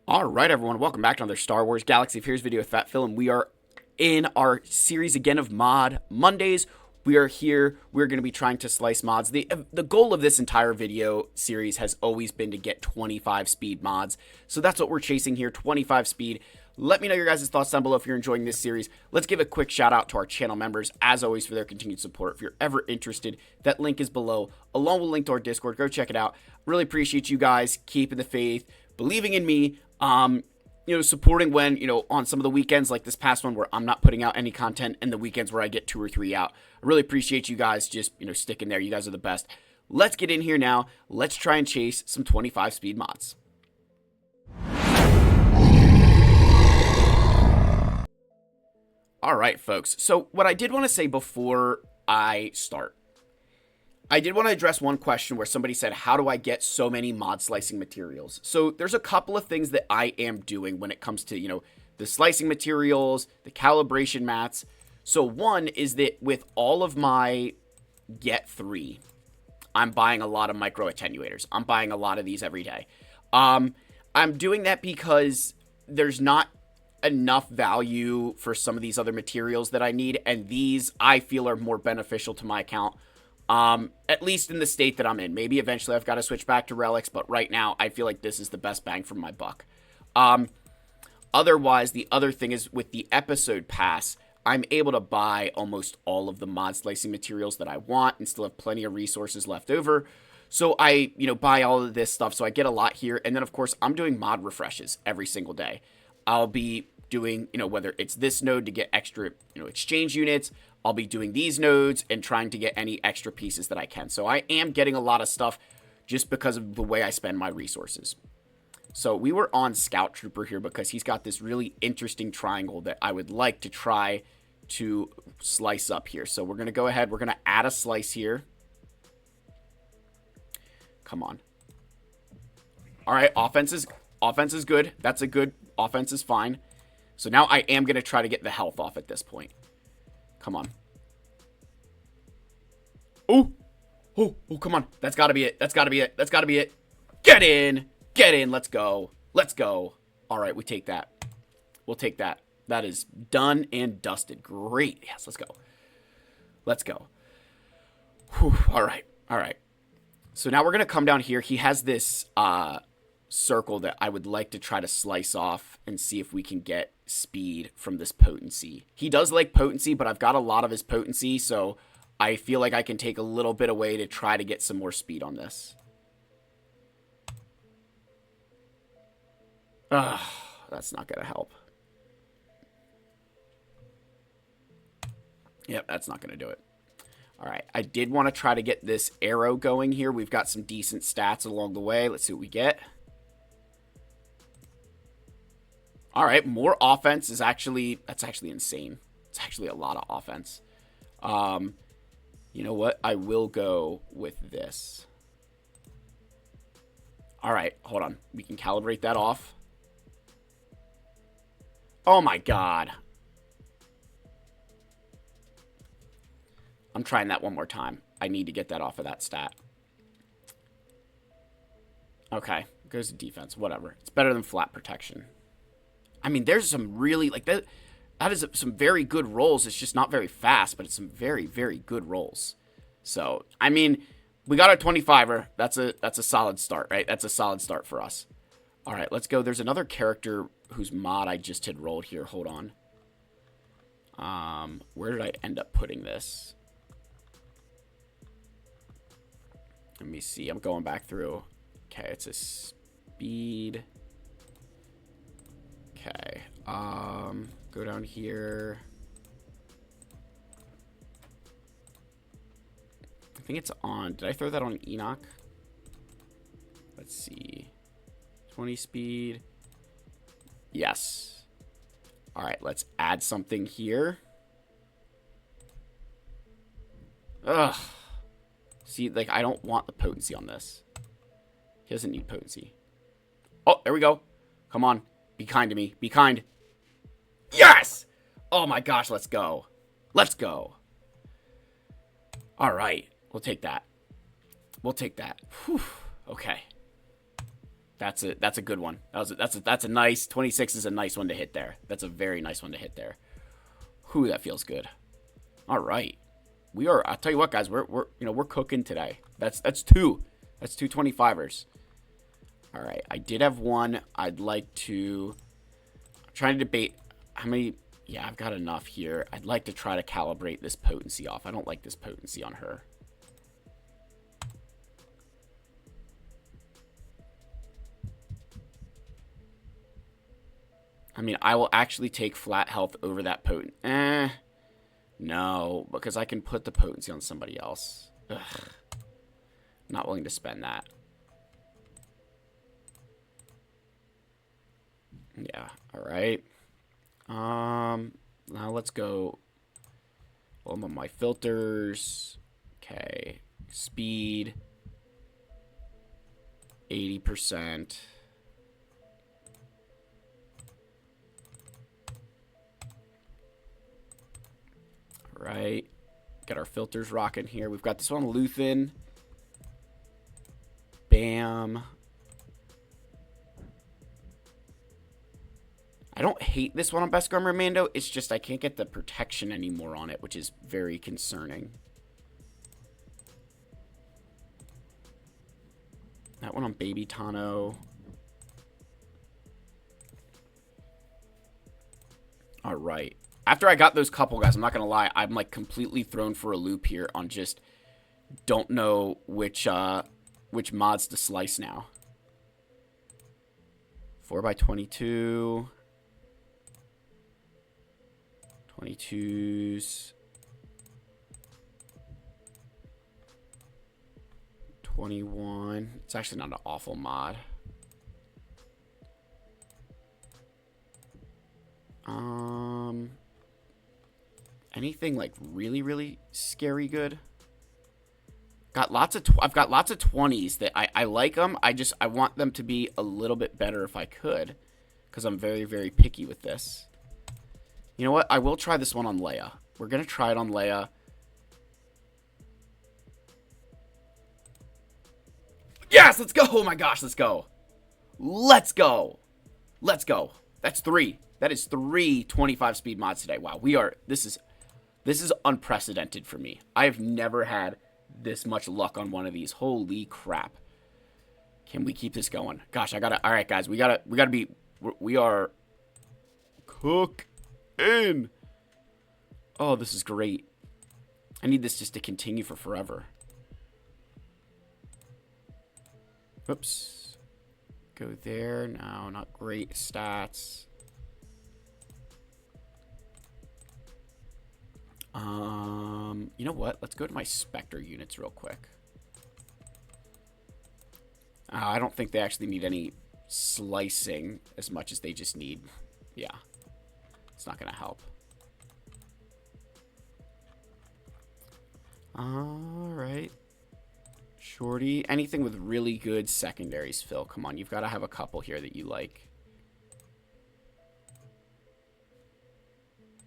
All right, everyone, welcome back to another Star Wars Galaxy of Heroes video with Phatphil, and we are in our series again of Mod Mondays. We are here. We're going to be trying to slice mods. The goal of this entire video series has always been to get 25 speed mods, so that's what we're chasing here, 25 speed. Let me know your guys' thoughts down below if you're enjoying this series. Let's give a quick shout out to our channel members, as always, for their continued support. If you're ever interested, that link is below, along with a link to our Discord. Go check it out. Really appreciate you guys keeping the faith, believing in me, supporting when, on some of the weekends like this past one where I'm not putting out any content, and the weekends where I get 2 or 3 out. I really appreciate you guys just, sticking there. You guys are the best. Let's get in here now. Let's try and chase some 25 speed mods. All right, folks. So what I did want to say before I start, I did want to address one question where somebody said, how do I get so many mod slicing materials? So there's a couple of things that I am doing when it comes to, the slicing materials, the calibration mats. So one is that with all of my Get 3, I'm buying a lot of micro attenuators. I'm buying a lot of these every day. I'm doing that because there's not enough value for some of these other materials that I need, and these I feel are more beneficial to my account. At least in the state that I'm in. Maybe eventually I've got to switch back to relics, but right now I feel like this is the best bang for my buck. Otherwise, the other thing is with the episode pass, I'm able to buy almost all of the mod slicing materials that I want and still have plenty of resources left over. So I, buy all of this stuff, so I get a lot here. And then, of course, I'm doing mod refreshes every single day. I'll be doing, whether it's this node to get extra, exchange units, I'll be doing these nodes and trying to get any extra pieces that I can. So I am getting a lot of stuff just because of the way I spend my resources. So we were on Scout Trooper here because he's got this really interesting triangle that I would like to try to slice up here. So we're going to go ahead. We're going to add a slice here. Come on. All right, offense is good. That's a good, offense is fine. So now I am going to try to get the health off at this point. Come on. Oh, come on. That's got to be it. That's got to be it. That's got to be it. Get in. Get in. Let's go. Let's go. All right, we take that. We'll take that. That is done and dusted. Great. Yes, let's go. Let's go. Whew. All right. All right. So now we're going to come down here. He has this circle that I would like to try to slice off and see if we can get speed from this potency. He does like potency, but I've got a lot of his potency, so I feel like I can take a little bit away to try to get some more speed on this. That's not going to help. Yep, that's not going to do it. All right, I did want to try to get this arrow going here. We've got some decent stats along the way. Let's see what we get. All right, more offense is actually, that's actually insane. It's actually a lot of offense. You know what? I will go with this. All right, hold on. We can calibrate that off. Oh my God. I'm trying that one more time. I need to get that off of that stat. Okay, goes to defense, whatever. It's better than flat protection. I mean, there's some really, like, that is some very good rolls. It's just not very fast, but it's some very, very good rolls. So, I mean, we got our 25er. That's a solid start, right? That's a solid start for us. All right, let's go. There's another character whose mod I just had rolled here. Hold on. Where did I end up putting this? Let me see. I'm going back through. Okay, it's a speed. Okay. Go down here. I think it's on. Did I throw that on Enoch? Let's see. 20 speed. Yes. All right, let's add something here. Ugh. See, like, I don't want the potency on this. He doesn't need potency. Oh, there we go. Come on. Be kind to me. Be kind. Yes! Oh my gosh, let's go. Let's go. All right. We'll take that. We'll take that. Whew. Okay. That's a good one. That's a nice 26 is a nice one to hit there. That's a very nice one to hit there. Whew, that feels good. All right. We are, I'll tell you what, guys, we're cooking today. That's two. That's two 25ers. All right. I did have one. I'd like to, I'm trying to debate how many. Yeah, I've got enough here. I'd like to try to calibrate this potency off. I don't like this potency on her. I mean, I will actually take flat health over that potent. No, because I can put the potency on somebody else. Ugh. Not willing to spend that. Yeah, all right. Now let's go. Well, on my filters. Okay, speed. 80%. All right. Got our filters rocking here. We've got this one, Luthen. Bam. I don't hate this one on Beskar Mando. It's just I can't get the protection anymore on it, which is very concerning. That one on Baby Tano. All right. After I got those couple, guys, I'm not going to lie. I'm, like, completely thrown for a loop here on just don't know which mods to slice now. 4x22. 22s. 21. It's actually not an awful mod. Anything like really, really scary good? Got lots of I've got lots of 20s that I like them. I want them to be a little bit better if I could, because I'm very, very picky with this. You know what? I will try this one on Leia. We're gonna try it on Leia. Yes, let's go. Oh my gosh, let's go. Let's go. Let's go. That's 3. That is 3 25 speed mods today. Wow, this is unprecedented for me. I have never had this much luck on one of these. Holy crap. Can we keep this going? Gosh, all right, guys, we are cooking. Oh, this is great. I need this just to continue for forever. Oops. Go there. No, not great stats. You know what? Let's go to my Spectre units real quick. I don't think they actually need any slicing as much as they just need... Yeah. It's not going to help. Alright. Shorty. Anything with really good secondaries, Phil. Come on, you've got to have a couple here that you like.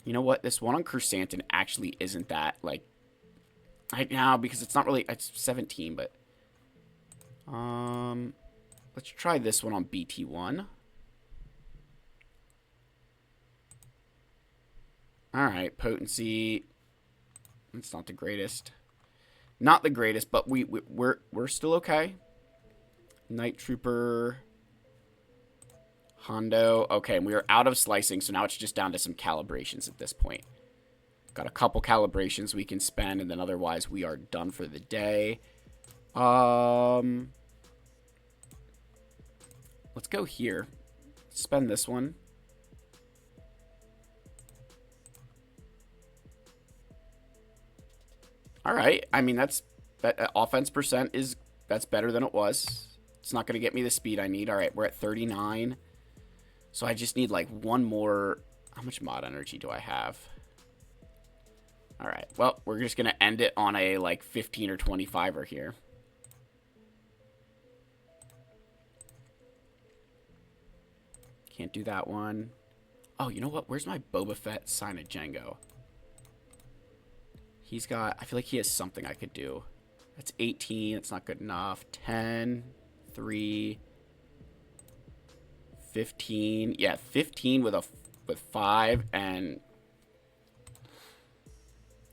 You know what? This one on Chrysanthemum actually isn't that, like... Right now, because it's not really... It's 17, but... Let's try this one on BT1. Alright, potency. It's not the greatest. Not the greatest, but we're still okay. Night Trooper. Hondo. Okay, and we are out of slicing, so now it's just down to some calibrations at this point. Got a couple calibrations we can spend, and then otherwise we are done for the day. Let's go here. Spend this one. All right. I mean, that offense percent that's better than it was. It's not going to get me the speed I need. All right, we're at 39. So I just need like one more. How much mod energy do I have? All right. Well, we're just going to end it on a like 15 or 25er here. Can't do that one. Oh, you know what? Where's my Boba Fett sign of Django? He's got... I feel like he has something I could do. That's 18. It's not good enough. 10. 3. 15. Yeah, 15 with 5, and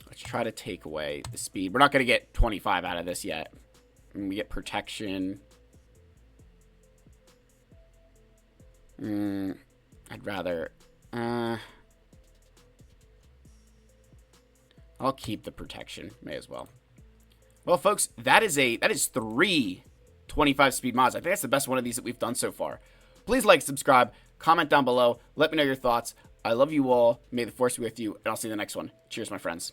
let's try to take away the speed. We're not going to get 25 out of this yet. And we get protection. I'd rather... I'll keep the protection. May as well. Well, folks, that is 3 25 speed mods. I think that's the best one of these that we've done so far. Please like, subscribe, comment down below. Let me know your thoughts. I love you all. May the force be with you, and I'll see you in the next one. Cheers, my friends.